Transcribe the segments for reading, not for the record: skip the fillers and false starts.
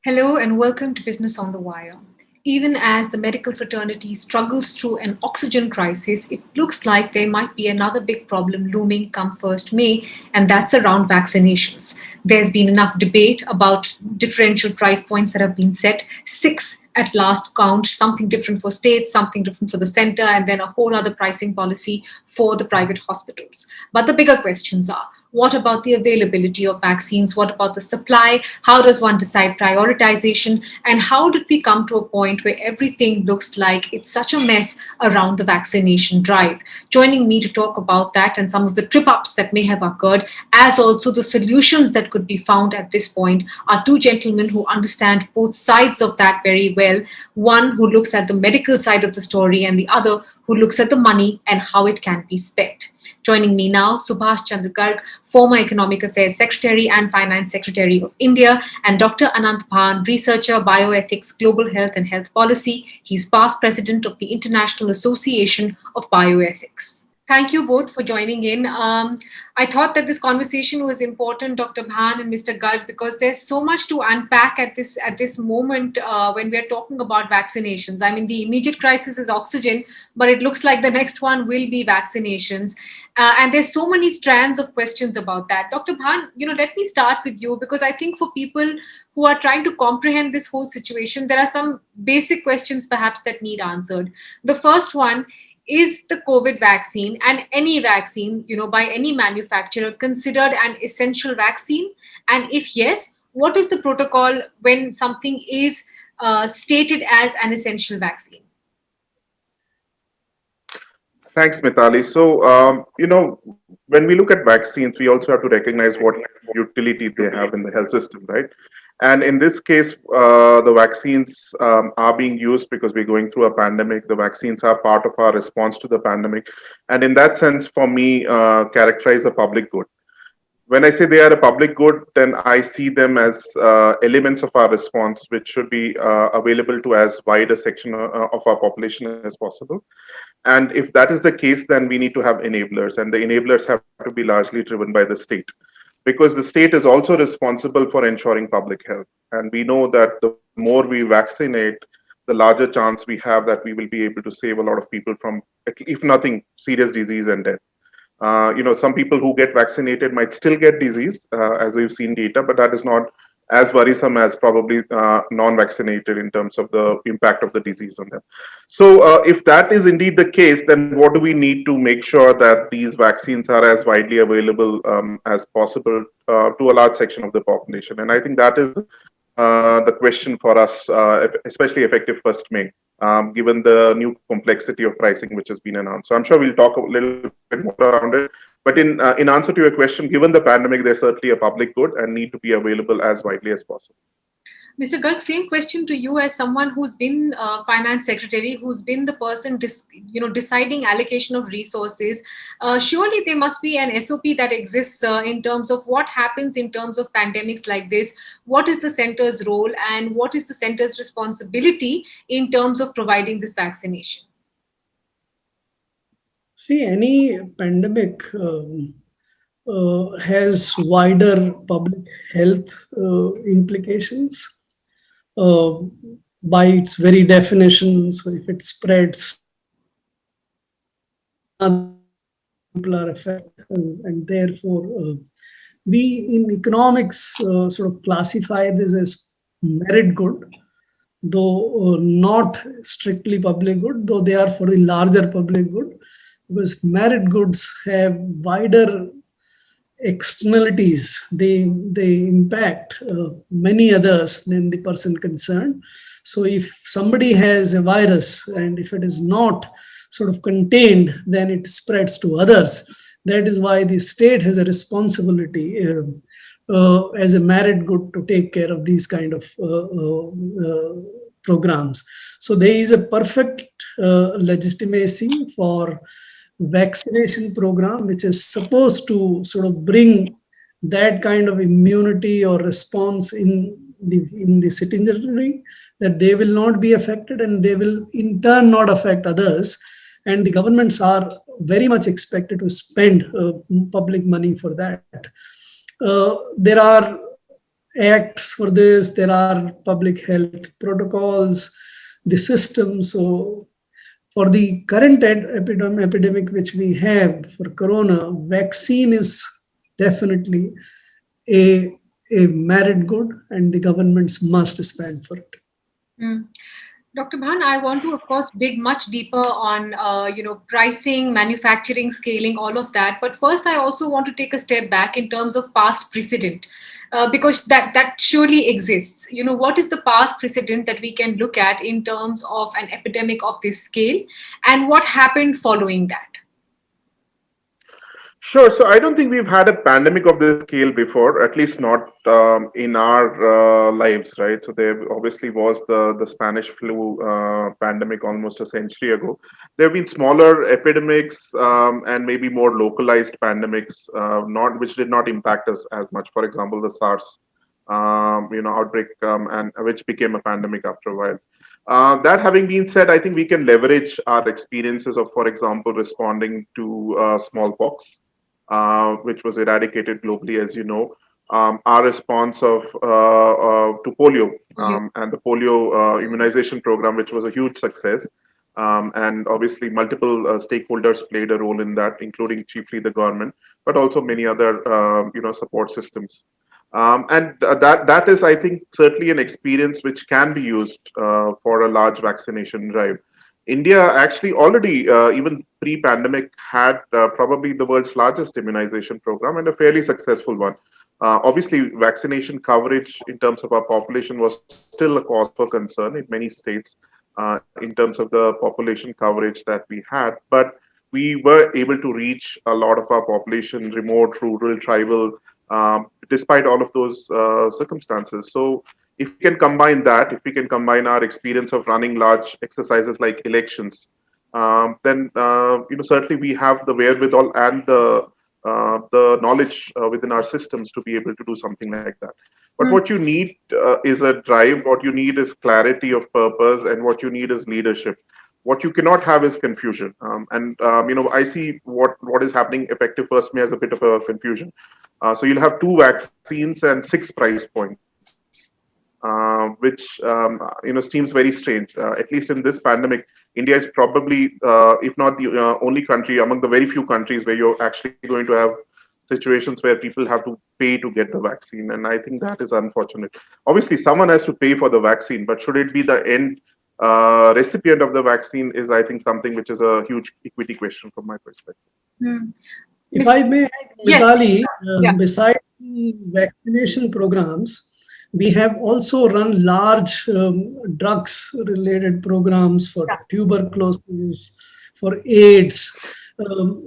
Hello and welcome to Business on the Wire. Even as the medical fraternity struggles through an oxygen crisis, it looks like there might be another big problem looming come 1st May, and that's around vaccinations. There's been enough debate about differential price points that have been set, six at last count, something different for states, something different for the center, and then a whole other pricing policy for the private hospitals. But the bigger questions are, what about the availability of vaccines? What about the supply? How does one decide prioritization? And how did we come to a point where everything looks like it's such a mess around the vaccination drive? Joining me to talk about that and some of the trip ups that may have occurred, as also the solutions that could be found at this point, are two gentlemen who understand both sides of that very well. One who looks at the medical side of the story, and the other who looks at the money and how it can be spent. Joining me now, Subhash Chandra Garg, former Economic Affairs Secretary and Finance Secretary of India, and Dr. Anant, Bhan, researcher, bioethics, global health and health policy. He's past president of the International Association of Bioethics. Thank you both for joining in. I thought that this conversation was important, Dr. Bhan and Mr. Garg, because there's so much to unpack at this moment when we are talking about vaccinations. I mean, the immediate crisis is oxygen, but it looks like the next one will be vaccinations. And there's so many strands of questions about that. Dr. Bhan, let me start with you, because I think for people who are trying to comprehend this whole situation, there are some basic questions perhaps that need answered. The first one, is the COVID vaccine and any vaccine, by any manufacturer considered an essential vaccine? And if yes, what is the protocol when something is stated as an essential vaccine? Thanks, Mitali. So, when we look at vaccines, we also have to recognize what utility they have in the health system, right? And in this case, the vaccines are being used because we're going through a pandemic. The vaccines are part of our response to the pandemic. And in that sense, for me, characterize a public good. When I say they are a public good, then I see them as elements of our response, which should be available to as wide a section of our population as possible. And if that is the case, then we need to have enablers, and the enablers have to be largely driven by the state, because the state is also responsible for ensuring public health. And we know that the more we vaccinate, the larger chance we have that we will be able to save a lot of people from, if nothing, serious disease and death. Some people who get vaccinated might still get disease, as we've seen data, but that is not as worrisome as probably non-vaccinated in terms of the impact of the disease on them. So if that is indeed the case, then what do we need to make sure that these vaccines are as widely available as possible to a large section of the population? And I think that is the question for us, especially effective 1st May, given the new complexity of pricing which has been announced. So I'm sure we'll talk a little bit more around it. But in answer to your question, given the pandemic, there's certainly a public good and need to be available as widely as possible. Mr. Garg, same question to you as someone who's been finance secretary, who's been the person deciding allocation of resources. Surely there must be an SOP that exists in terms of what happens in terms of pandemics like this. What is the center's role and what is the center's responsibility in terms of providing this vaccination? See, any pandemic has wider public health implications by its very definition. So if it spreads, people are affected, and therefore we in economics sort of classify this as merit good, though not strictly public good, though they are for the larger public good, because merit goods have wider externalities. They impact many others than the person concerned. So if somebody has a virus and if it is not sort of contained, then it spreads to others. That is why the state has a responsibility as a merit good to take care of these kind of programs. So there is a perfect legitimacy for vaccination program, which is supposed to sort of bring that kind of immunity or response in the citizenry, that they will not be affected and they will in turn not affect others. And the governments are very much expected to spend public money for that. There are acts for this, there are public health protocols, the system. So for the current epidemic which we have for corona, vaccine is definitely a, a merit good, and the governments must spend for it. Mm. Dr. Bhan, I want to, of course, dig much deeper on, pricing, manufacturing, scaling, all of that. But first, I also want to take a step back in terms of past precedent, because that surely exists. What is the past precedent that we can look at in terms of an epidemic of this scale, and what happened following that? Sure. So I don't think we've had a pandemic of this scale before, at least not in our lives, right? So there obviously was the Spanish flu pandemic almost a century ago. There have been smaller epidemics and maybe more localized pandemics, not which did not impact us as much. For example, the SARS, outbreak, and which became a pandemic after a while. That having been said, I think we can leverage our experiences of, for example, responding to smallpox, which was eradicated globally, as you know. Our response to polio, and the polio immunization program, which was a huge success. And obviously, multiple stakeholders played a role in that, including chiefly the government, but also many other support systems. And that is, I think, certainly an experience which can be used for a large vaccination drive. India actually already, even pre-pandemic, had probably the world's largest immunization program and a fairly successful one. Obviously, vaccination coverage in terms of our population was still a cause for concern in many states in terms of the population coverage that we had. But we were able to reach a lot of our population, remote, rural, tribal, despite all of those circumstances. So if we can combine that, if we can combine our experience of running large exercises like elections, then certainly we have the wherewithal and the knowledge within our systems to be able to do something like that. But what you need is a drive. What you need is clarity of purpose, and what you need is leadership. What you cannot have is confusion. I see what is happening effective first me as a bit of a confusion. So you'll have two vaccines and 6 price points, which seems very strange. At least in this pandemic, India is probably, if not the only country among the very few countries where you're actually going to have situations where people have to pay to get the vaccine, and I think that is unfortunate. Obviously, someone has to pay for the vaccine, but should it be the end recipient of the vaccine is, I think, something which is a huge equity question from my perspective. Hmm. If I may add, Yes. Mitali, Yeah. besides the vaccination programs, we have also run large drugs-related programs for tuberculosis, for AIDS.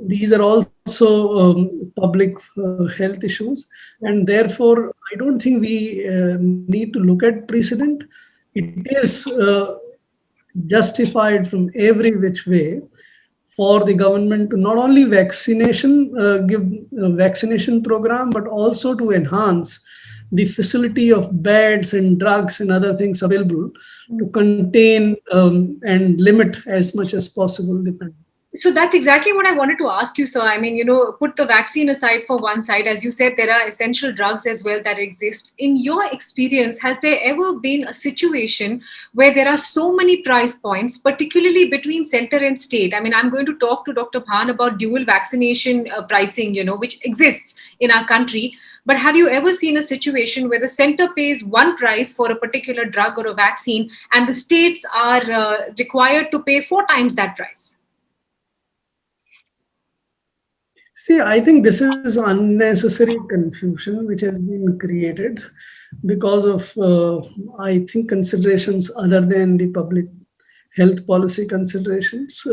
These are also public health issues, and therefore, I don't think we need to look at precedent. It is justified from every which way for the government to not only give a vaccination program, but also to enhance the facility of beds and drugs and other things available to contain and limit as much as possible the pandemic. So that's exactly what I wanted to ask you, sir. I mean, put the vaccine aside for one side. As you said, there are essential drugs as well that exist. In your experience, has there ever been a situation where there are so many price points, particularly between center and state? I mean, I'm going to talk to Dr. Bhan about dual vaccination pricing, which exists in our country. But have you ever seen a situation where the center pays one price for a particular drug or a vaccine, and the states are required to pay 4 times that price? See, I think this is unnecessary confusion which has been created because of, I think, considerations other than the public health policy considerations.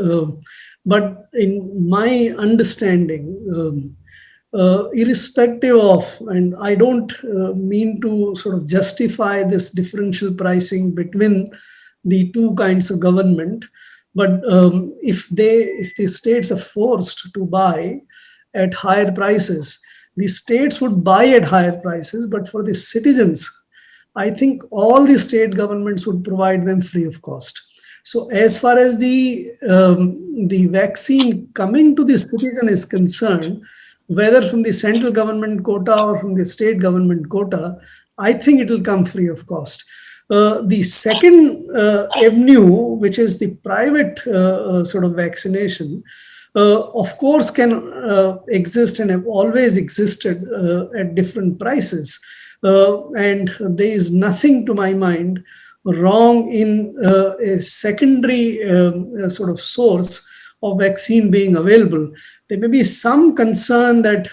But in my understanding, irrespective of, and I don't mean to sort of justify this differential pricing between the two kinds of government, but if the states are forced to buy at higher prices, the states would buy at higher prices, but for the citizens, I think all the state governments would provide them free of cost. So as far as the vaccine coming to the citizen is concerned, whether from the central government quota or from the state government quota, I think it will come free of cost. The second avenue, which is the private sort of vaccination, of course, can exist and have always existed at different prices. And there is nothing to my mind wrong in a secondary sort of source of vaccine being available. There may be some concern that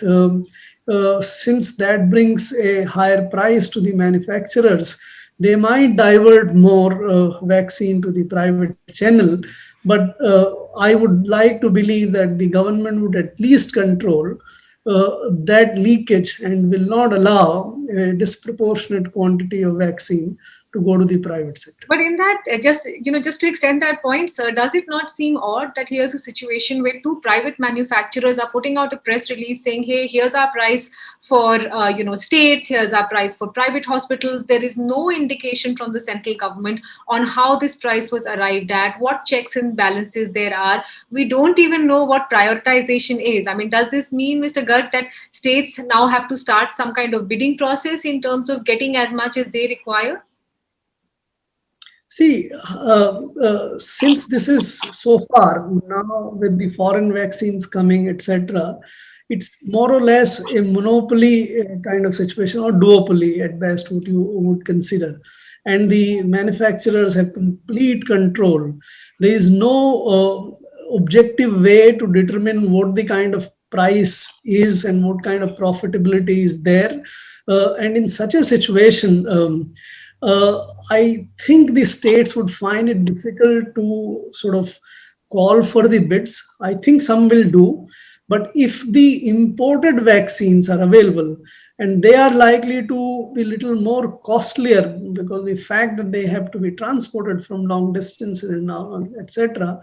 since that brings a higher price to the manufacturers, they might divert more vaccine to the private channel. But I would like to believe that the government would at least control that leakage and will not allow a disproportionate quantity of vaccine to go to the private sector. But in that, just to extend that point, sir, does it not seem odd that here's a situation where two private manufacturers are putting out a press release saying, "Hey, here's our price for states, here's our price for private hospitals." There is no indication from the central government on how this price was arrived at, what checks and balances there are. We don't even know what prioritization is. I mean, does this mean, Mr. Garg, that states now have to start some kind of bidding process in terms of getting as much as they require? See, since this is so far now with the foreign vaccines coming, etc., it's more or less a monopoly kind of situation, or duopoly at best, what you would consider. And the manufacturers have complete control. There is no objective way to determine what the kind of price is and what kind of profitability is there. And in such a situation, I think the states would find it difficult to sort of call for the bids. I think some will do. But if the imported vaccines are available, and they are likely to be little more costlier because the fact that they have to be transported from long distances and etc.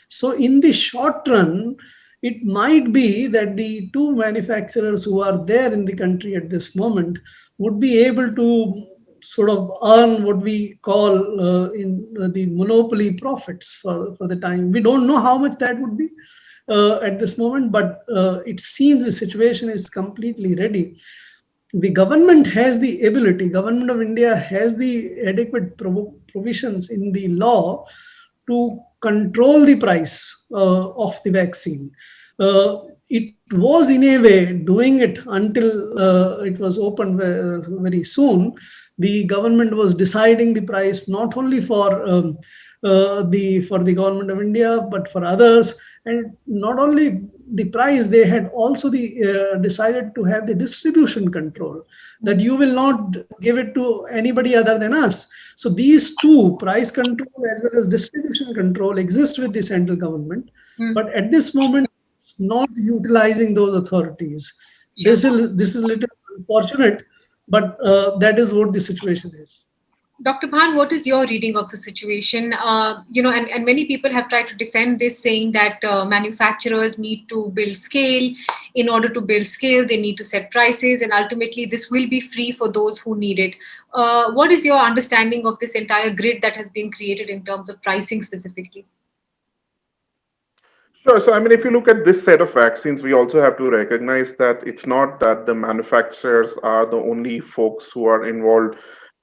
So in the short run, it might be that the two manufacturers who are there in the country at this moment would be able to sort of earn what we call in the monopoly profits for the time. We don't know how much that would be at this moment, but it seems the situation is completely ready. The government has the ability, government of India has the adequate provisions in the law to control the price of the vaccine. It was in a way doing it until it was opened very soon. The government was deciding the price not only for the government of India but for others, and not only the price, they had also decided to have the distribution control, that you will not give it to anybody other than us. So these two, price control as well as distribution control, exist with the central government, but at this moment it's not utilizing those authorities. This is a little unfortunate, but that is what the situation is. Dr. Bhan, what is your reading of the situation? And many people have tried to defend this, saying that manufacturers need to build scale. In order to build scale, they need to set prices, and ultimately this will be free for those who need it. What is your understanding of this entire grid that has been created in terms of pricing specifically? Sure. So, I mean, if you look at this set of vaccines, we also have to recognize that it's not that the manufacturers are the only folks who are involved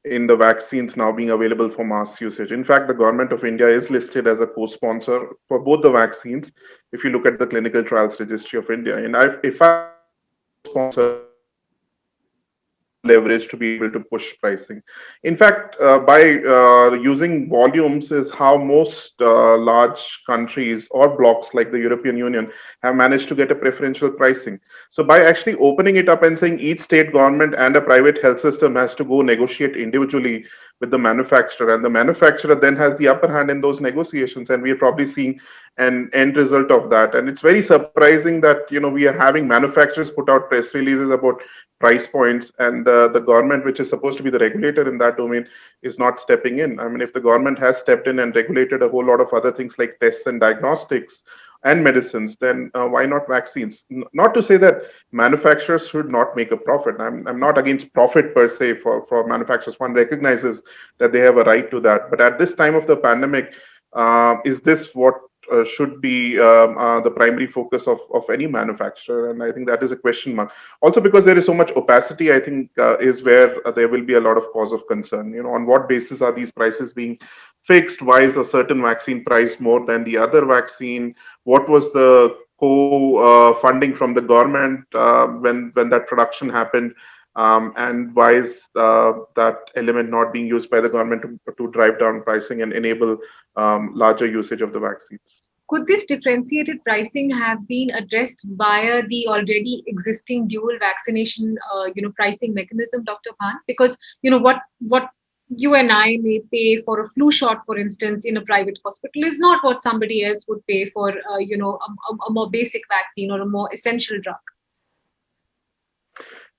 in the vaccines now being available for mass usage. In fact, the government of India is listed as a co-sponsor for both the vaccines. If you look at the clinical trials registry of India, and if I sponsor leverage to be able to push pricing. In fact, by using volumes is how most large countries or blocs like the European Union have managed to get a preferential pricing. So by actually opening it up and saying each state government and a private health system has to go negotiate individually with the manufacturer, and the manufacturer then has the upper hand in those negotiations, and we are probably seeing an end result of that. And it's very surprising that we are having manufacturers put out press releases about price points, and the government, which is supposed to be the regulator in that domain, is not stepping in. I mean, if the government has stepped in and regulated a whole lot of other things like tests and diagnostics and medicines, then why not vaccines? Not to say that manufacturers should not make a profit. I'm not against profit per se for manufacturers. One recognizes that they have a right to that. But at this time of the pandemic, is this what should be the primary focus of any manufacturer, and I think that is a question mark. Also, because there is so much opacity, I think is where there will be a lot of cause of concern. On what basis are these prices being fixed? Why is a certain vaccine priced more than the other vaccine? What was the co-funding from the government when that production happened? And why is that element not being used by the government to drive down pricing and enable larger usage of the vaccines? Could this differentiated pricing have been addressed via the already existing dual vaccination, pricing mechanism, Dr. Bhan? Because what you and I may pay for a flu shot, for instance, in a private hospital is not what somebody else would pay for, a more basic vaccine or a more essential drug.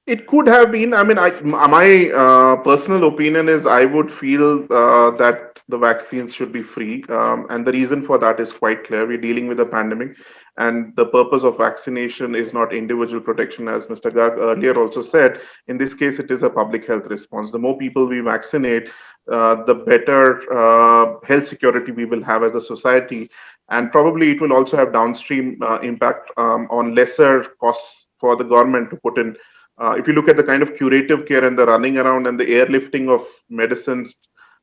It could have been. I mean, my personal opinion is I would feel that the vaccines should be free. And the reason for that is quite clear. We're dealing with a pandemic, and the purpose of vaccination is not individual protection, as Mr. Garg earlier also said. In this case, it is a public health response. The more people we vaccinate, the better health security we will have as a society. And probably it will also have downstream impact on lesser costs for the government to put in. If you look at the kind of curative care and the running around and the airlifting of medicines,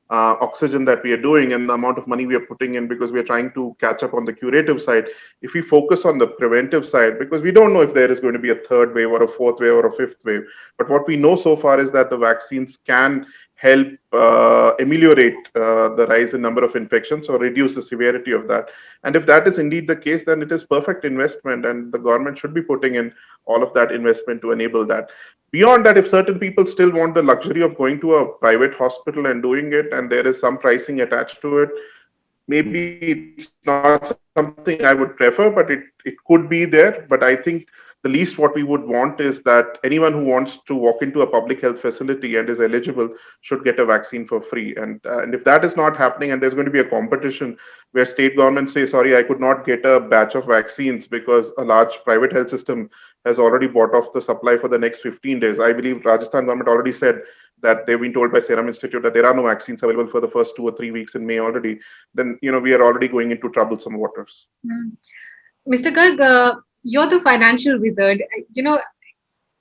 oxygen that we are doing, and the amount of money we are putting in because we are trying to catch up on the curative side, if we focus on the preventive side, because we don't know if there is going to be a third wave or a fourth wave or a fifth wave, but what we know so far is that the vaccines can help ameliorate the rise in number of infections or reduce the severity of that. And if that is indeed the case, then it is perfect investment, and the government should be putting in all of that investment to enable that. Beyond that, if certain people still want the luxury of going to a private hospital and doing it, and there is some pricing attached to it, maybe it's not something I would prefer, but it could be there. But I think the least what we would want is that anyone who wants to walk into a public health facility and is eligible should get a vaccine for free. And if that is not happening, and there's going to be a competition where state governments say, sorry, I could not get a batch of vaccines because a large private health system has already bought off the supply for the next 15 days. I believe Rajasthan government already said that they've been told by Serum Institute that there are no vaccines available for the first 2 or 3 weeks in May already. Then, we are already going into troublesome waters. Mr. Garg, you're the financial wizard.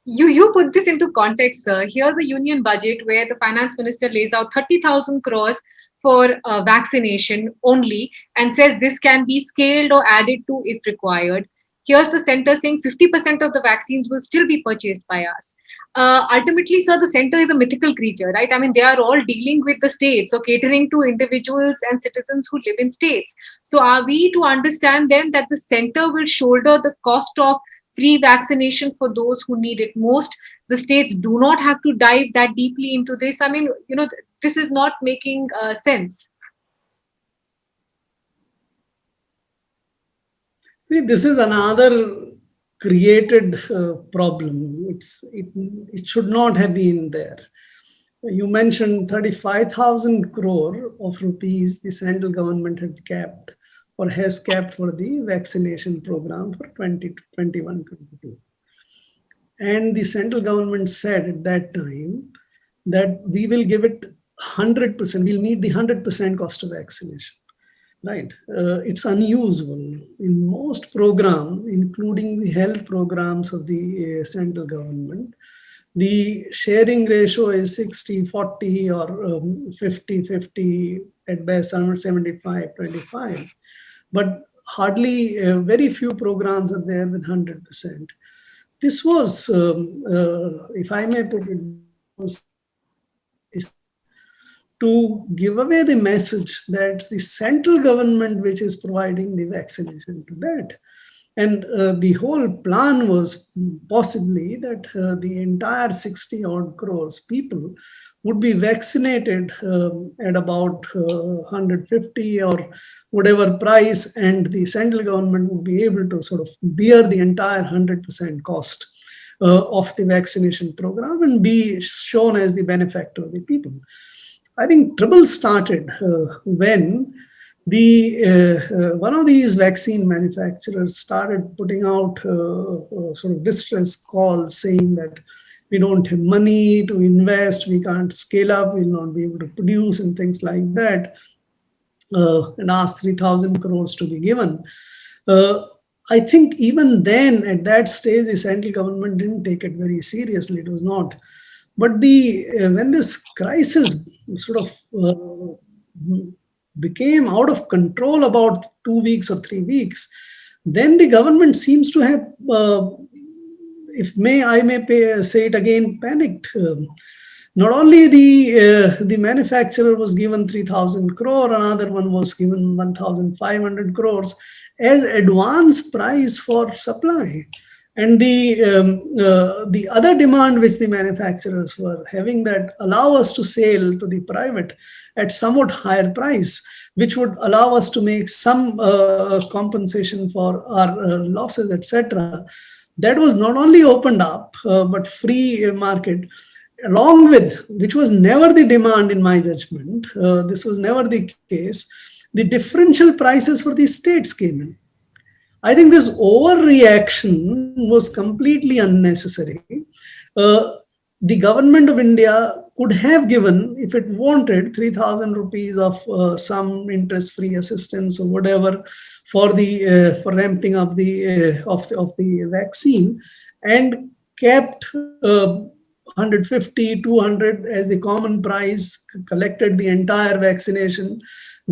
You put this into context, sir. Here's a union budget where the finance minister lays out 30,000 crores for vaccination only and says this can be scaled or added to if required. Here's the center saying 50% of the vaccines will still be purchased by us. Ultimately, sir, the center is a mythical creature, right? I mean, they are all dealing with the states or catering to individuals and citizens who live in states. So are we to understand then that the center will shoulder the cost of free vaccination for those who need it most? The states do not have to dive that deeply into this. I mean, this is not making sense. See, this is another created problem. It should not have been there. You mentioned 35,000 crore of rupees the central government had kept or has kept for the vaccination program for 2021-22. And the central government said at that time that we will give it 100%, we'll meet the 100% cost of vaccination. Right. It's unusual. In most programs, including the health programs of the central government, the sharing ratio is 60-40 or 50-50, at best 75-25. But hardly, very few programs are there with 100%. This was, if I may put it, to give away the message that it's the central government which is providing the vaccination to that. And the whole plan was possibly that the entire 60 odd crores people would be vaccinated at about 150 or whatever price, and the central government would be able to sort of bear the entire 100% cost of the vaccination program and be shown as the benefactor of the people. I think trouble started when one of these vaccine manufacturers started putting out sort of distress calls saying that we don't have money to invest, we can't scale up, we'll not be able to produce and things like that. and asked 3,000 crores to be given. Uh, I think even then, at that stage, the central government didn't take it very seriously. It was not. But the when this crisis sort of became out of control about 2 weeks or 3 weeks, then the government seems to have, if may I may say it again, panicked. Not only the manufacturer was given 3,000 crore, another one was given 1,500 crores as advance price for supply. And the other demand which the manufacturers were having, that allow us to sell to the private at somewhat higher price, which would allow us to make some compensation for our losses, etc. That was not only opened up, but free market, along with, which was never the demand in my judgment, this was never the case, the differential prices for the states came in. I think this overreaction was completely unnecessary. The government of India could have given, if it wanted, 3,000 rupees of some interest-free assistance or whatever for ramping up of the vaccine, and kept 150, 200 as the common price, collected the entire vaccination,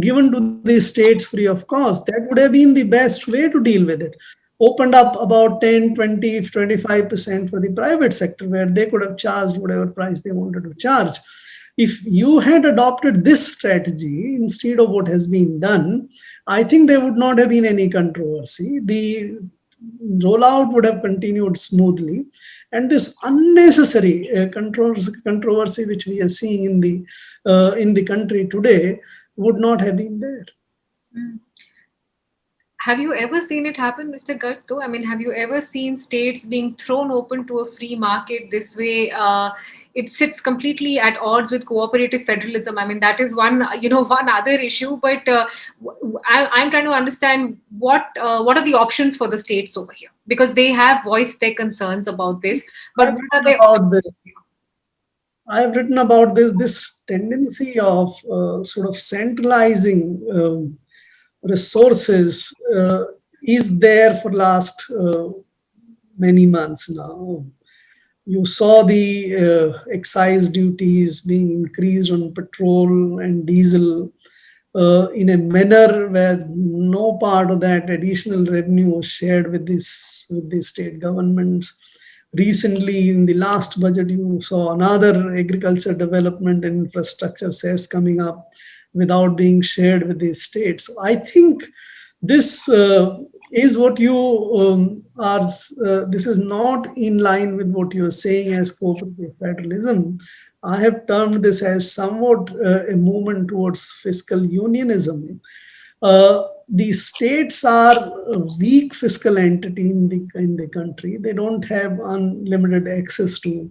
given to the states free of cost. That would have been the best way to deal with it. Opened up about 10, 20, 25% for the private sector, where they could have charged whatever price they wanted to charge. If you had adopted this strategy instead of what has been done, I think there would not have been any controversy. The rollout would have continued smoothly, and this unnecessary controversy which we are seeing in the country today would not have been there. Mm. Have you ever seen it happen, Mr. Garg, though? I mean, have you ever seen states being thrown open to a free market this way? It sits completely at odds with cooperative federalism. I mean, that is one other issue. But I'm trying to understand what are the options for the states over here, because they have voiced their concerns about this. But I've what are written their about this. options? I've written about this tendency of sort of centralizing resources is there for last many months now. You saw the excise duties being increased on petrol and diesel in a manner where no part of that additional revenue was shared with the state governments. Recently, in the last budget, you saw another agriculture development and infrastructure cess coming up without being shared with the states. So I think this is what you are. This is not in line with what you are saying as cooperative federalism. I have termed this as somewhat a movement towards fiscal unionism. The states are a weak fiscal entity in the country. They don't have unlimited access to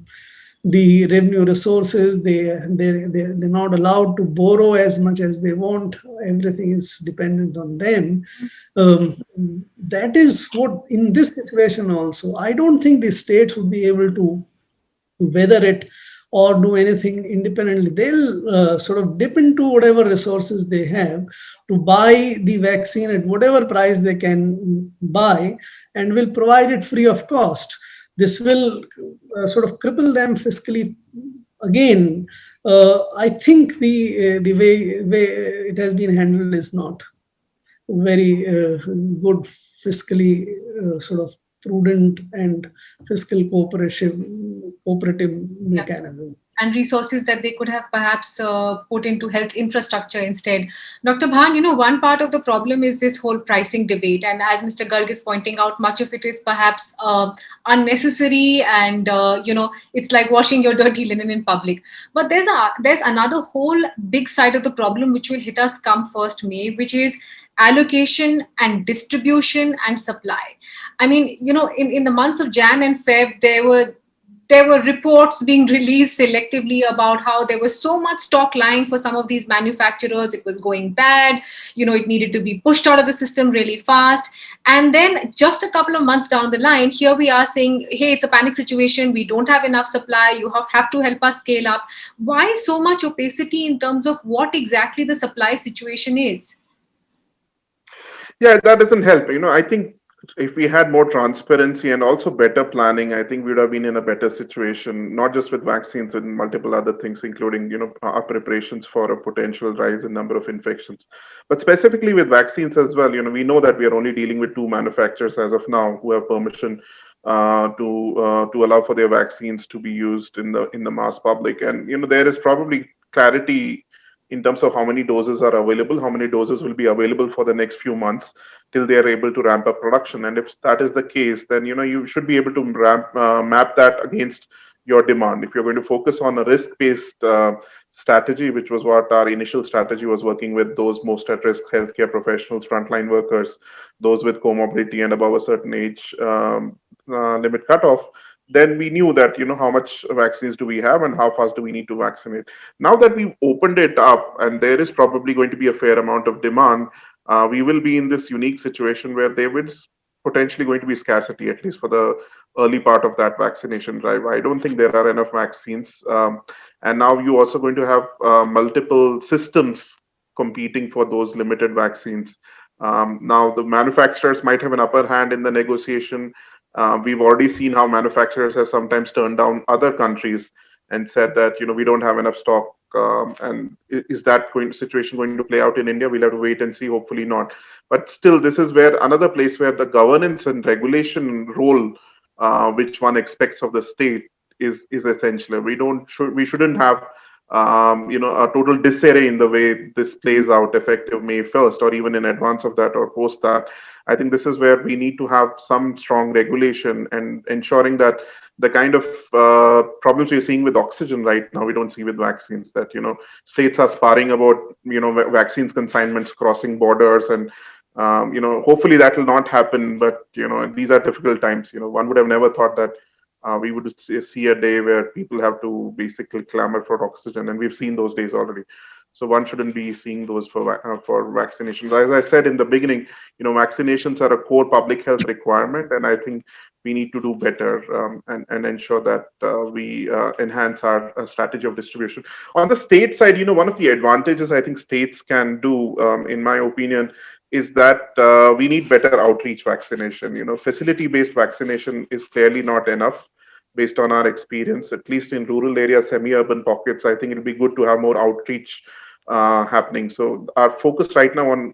the revenue resources. They're not allowed to borrow as much as they want. Everything is dependent on them. That is what, in this situation also, I don't think the states would be able to weather it or do anything independently. They'll sort of dip into whatever resources they have to buy the vaccine at whatever price they can buy, and will provide it free of cost. This will sort of cripple them fiscally again. I think the way it has been handled is not very good fiscally, sort of prudent and fiscal cooperative Yeah. mechanism. And resources that they could have perhaps put into health infrastructure instead. Dr. Bhan, one part of the problem is this whole pricing debate. And as Mr. Garg is pointing out, much of it is perhaps unnecessary, and, it's like washing your dirty linen in public. But there's another whole big side of the problem which will hit us come 1st May, which is allocation and distribution and supply. I mean, in the months of Jan and Feb, there were reports being released selectively about how there was so much stock lying for some of these manufacturers. It was going bad. It needed to be pushed out of the system really fast. And then just a couple of months down the line, here we are saying, hey, it's a panic situation. We don't have enough supply. You have to help us scale up. Why so much opacity in terms of what exactly the supply situation is? Yeah, that doesn't help. I think if we had more transparency and also better planning, I think we would have been in a better situation, not just with vaccines and multiple other things, including, our preparations for a potential rise in number of infections. But specifically with vaccines as well, we know that we are only dealing with two manufacturers as of now who have permission to allow for their vaccines to be used in the mass public. And, there is probably clarity in terms of how many doses are available, how many doses will be available for the next few months till they are able to ramp up production. And if that is the case, then you should be able to map that against your demand. If you're going to focus on a risk-based strategy, which was what our initial strategy was, working with those most at-risk healthcare professionals, frontline workers, those with comorbidity and above a certain age limit cutoff, then we knew that how much vaccines do we have and how fast do we need to vaccinate. Now that we've opened it up and there is probably going to be a fair amount of demand, we will be in this unique situation where there is potentially going to be scarcity, at least for the early part of that vaccination drive. I don't think there are enough vaccines. And now you're also going to have multiple systems competing for those limited vaccines. Now, the manufacturers might have an upper hand in the negotiation. We've already seen how manufacturers have sometimes turned down other countries and said that we don't have enough stock. And is that situation going to play out in India? We'll have to wait and see. Hopefully not. But still, this is where another place where the governance and regulation role, which one expects of the state, is essential. We shouldn't have a total disarray in the way this plays out effective May 1st, or even in advance of that or post that. I think this is where we need to have some strong regulation and ensuring that the kind of problems we're seeing with oxygen right now, we don't see with vaccines, that, states are sparring about, vaccines consignments crossing borders. And, hopefully that will not happen. But, these are difficult times. One would have never thought that we would see a day where people have to basically clamor for oxygen. And we've seen those days already. So one shouldn't be seeing those for vaccinations. As I said in the beginning, vaccinations are a core public health requirement, and I think we need to do better and ensure that we enhance our strategy of distribution. On the state side, one of the advantages I think states can do, in my opinion, is that we need better outreach vaccination. Facility-based vaccination is clearly not enough based on our experience, at least in rural areas, semi-urban pockets. I think it'll be good to have more outreach happening. So our focus right now on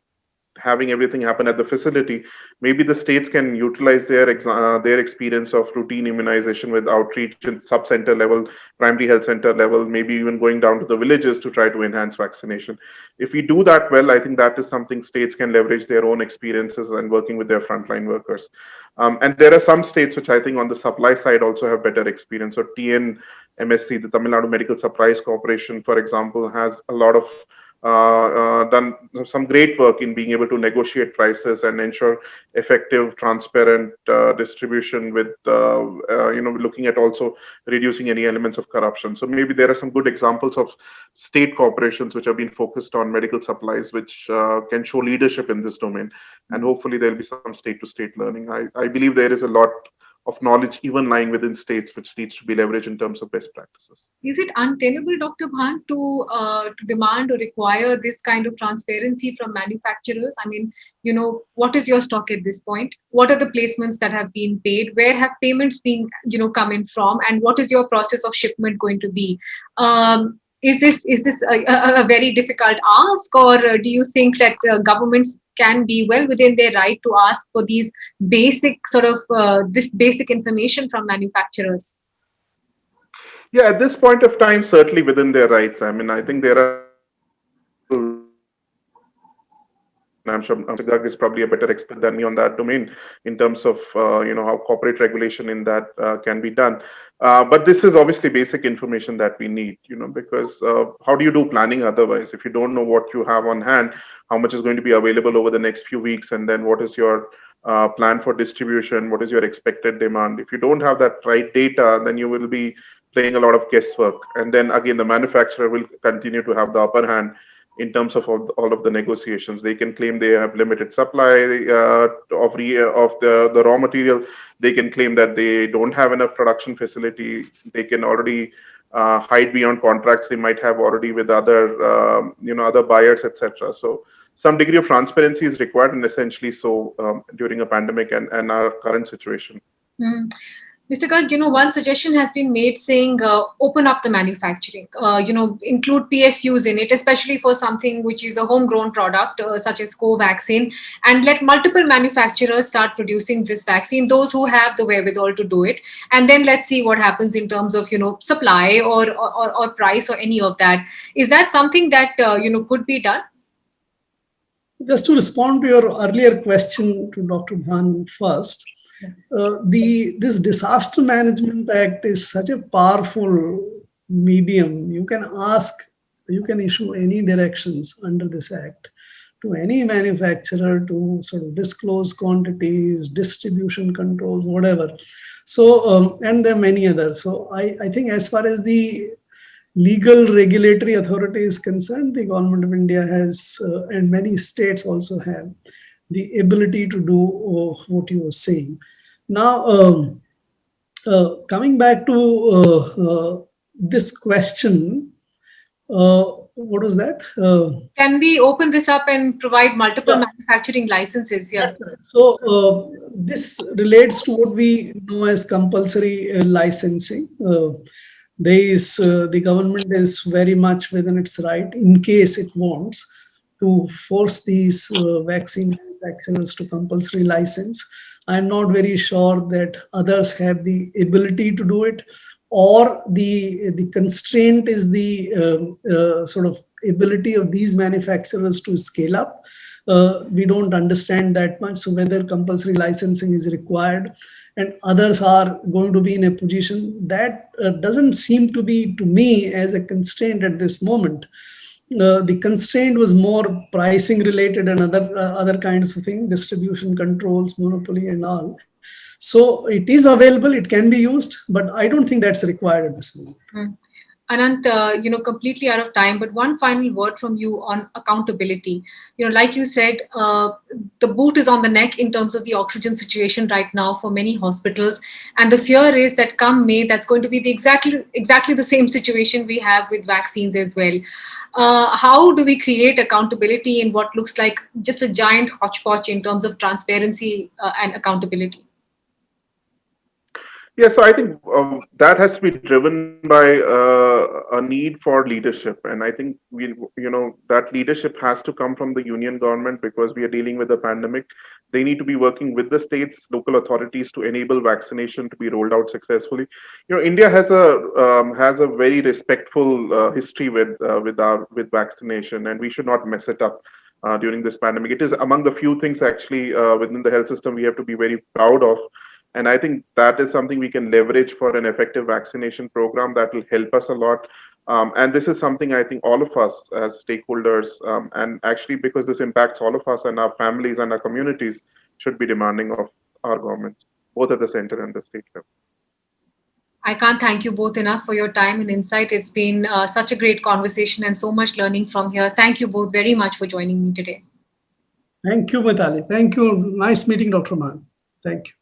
having everything happen at the facility. Maybe the states can utilize their experience of routine immunization with outreach at sub-center level, primary health center level, maybe even going down to the villages to try to enhance vaccination. If we do that well, I think that is something states can leverage their own experiences and working with their frontline workers. And there are some states which I think on the supply side also have better experience. So TNMSC, the Tamil Nadu Medical Supplies Corporation, for example, has a lot of done some great work in being able to negotiate prices and ensure effective, transparent distribution with, looking at also reducing any elements of corruption. So maybe there are some good examples of state corporations which have been focused on medical supplies, which can show leadership in this domain. And hopefully there'll be some state-to-state learning. I believe there is a lot of knowledge even lying within states, which needs to be leveraged in terms of best practices. Is it untenable, Dr. Bhan, to demand or require this kind of transparency from manufacturers? I mean, what is your stock at this point? What are the placements that have been paid? Where have payments been, coming from? And what is your process of shipment going to be? Is this a very difficult ask, or do you think that governments can be well within their right to ask for these basic this basic information from manufacturers? Yeah, at this point of time, certainly within their rights. I mean, I think there are multiple and I'm sure Mr. Garg is probably a better expert than me on that domain in terms of how corporate regulation in that can be done. But this is obviously basic information that we need, because how do you do planning otherwise if you don't know what you have on hand, how much is going to be available over the next few weeks, and then what is your plan for distribution, what is your expected demand. If you don't have that right data, then you will be playing a lot of guesswork. And then again, the manufacturer will continue to have the upper hand in terms of all of the negotiations. They can claim they have limited supply of the raw material. They can claim that they don't have enough production facility. They can already hide beyond contracts they might have already with other other buyers, etc. So some degree of transparency is required, and essentially so during a pandemic and our current situation. Mm. Mr. Garg, one suggestion has been made saying open up the manufacturing, include PSUs in it, especially for something which is a homegrown product such as Covaxin, and let multiple manufacturers start producing this vaccine, those who have the wherewithal to do it. And then let's see what happens in terms of, supply or price or any of that. Is that something that, could be done? Just to respond to your earlier question to Dr. Bhan first, this Disaster Management Act is such a powerful medium. You can issue any directions under this act to any manufacturer to sort of disclose quantities, distribution controls, whatever. So, and there are many others. So I think as far as the legal regulatory authority is concerned, the government of India has, and many states also have, the ability to do what you were saying. Now, coming back to this question, what was that? Can we open this up and provide multiple manufacturing licenses? Yes. So this relates to what we know as compulsory licensing. The government is very much within its right, in case it wants, to force these vaccine manufacturers to compulsory license. I'm not very sure that others have the ability to do it, or the constraint is the sort of ability of these manufacturers to scale up. We don't understand that much. So whether compulsory licensing is required and others are going to be in a position that doesn't seem to be, to me, as a constraint at this moment. The constraint was more pricing related and other kinds of things, distribution controls, monopoly and all. So it is available, it can be used, but I don't think that's required at this moment. Anant, completely out of time, but one final word from you on accountability. Like you said, the boot is on the neck in terms of the oxygen situation right now for many hospitals. And the fear is that come May, that's going to be exactly the same situation we have with vaccines as well. How do we create accountability in what looks like just a giant hodgepodge in terms of transparency and accountability? Yeah, so I think that has to be driven by a need for leadership, and I think that leadership has to come from the union government because we are dealing with a pandemic. They need to be working with the states, local authorities to enable vaccination to be rolled out successfully. India has a very respectful history with vaccination, and we should not mess it up during this pandemic. It is among the few things actually within the health system we have to be very proud of. And I think that is something we can leverage for an effective vaccination program that will help us a lot. And this is something I think all of us as stakeholders, and actually because this impacts all of us and our families and our communities, should be demanding of our governments, both at the center and the state level. I can't thank you both enough for your time and insight. It's been such a great conversation and so much learning from here. Thank you both very much for joining me today. Thank you, Mitali. Thank you. Nice meeting, Dr. Bhan. Thank you.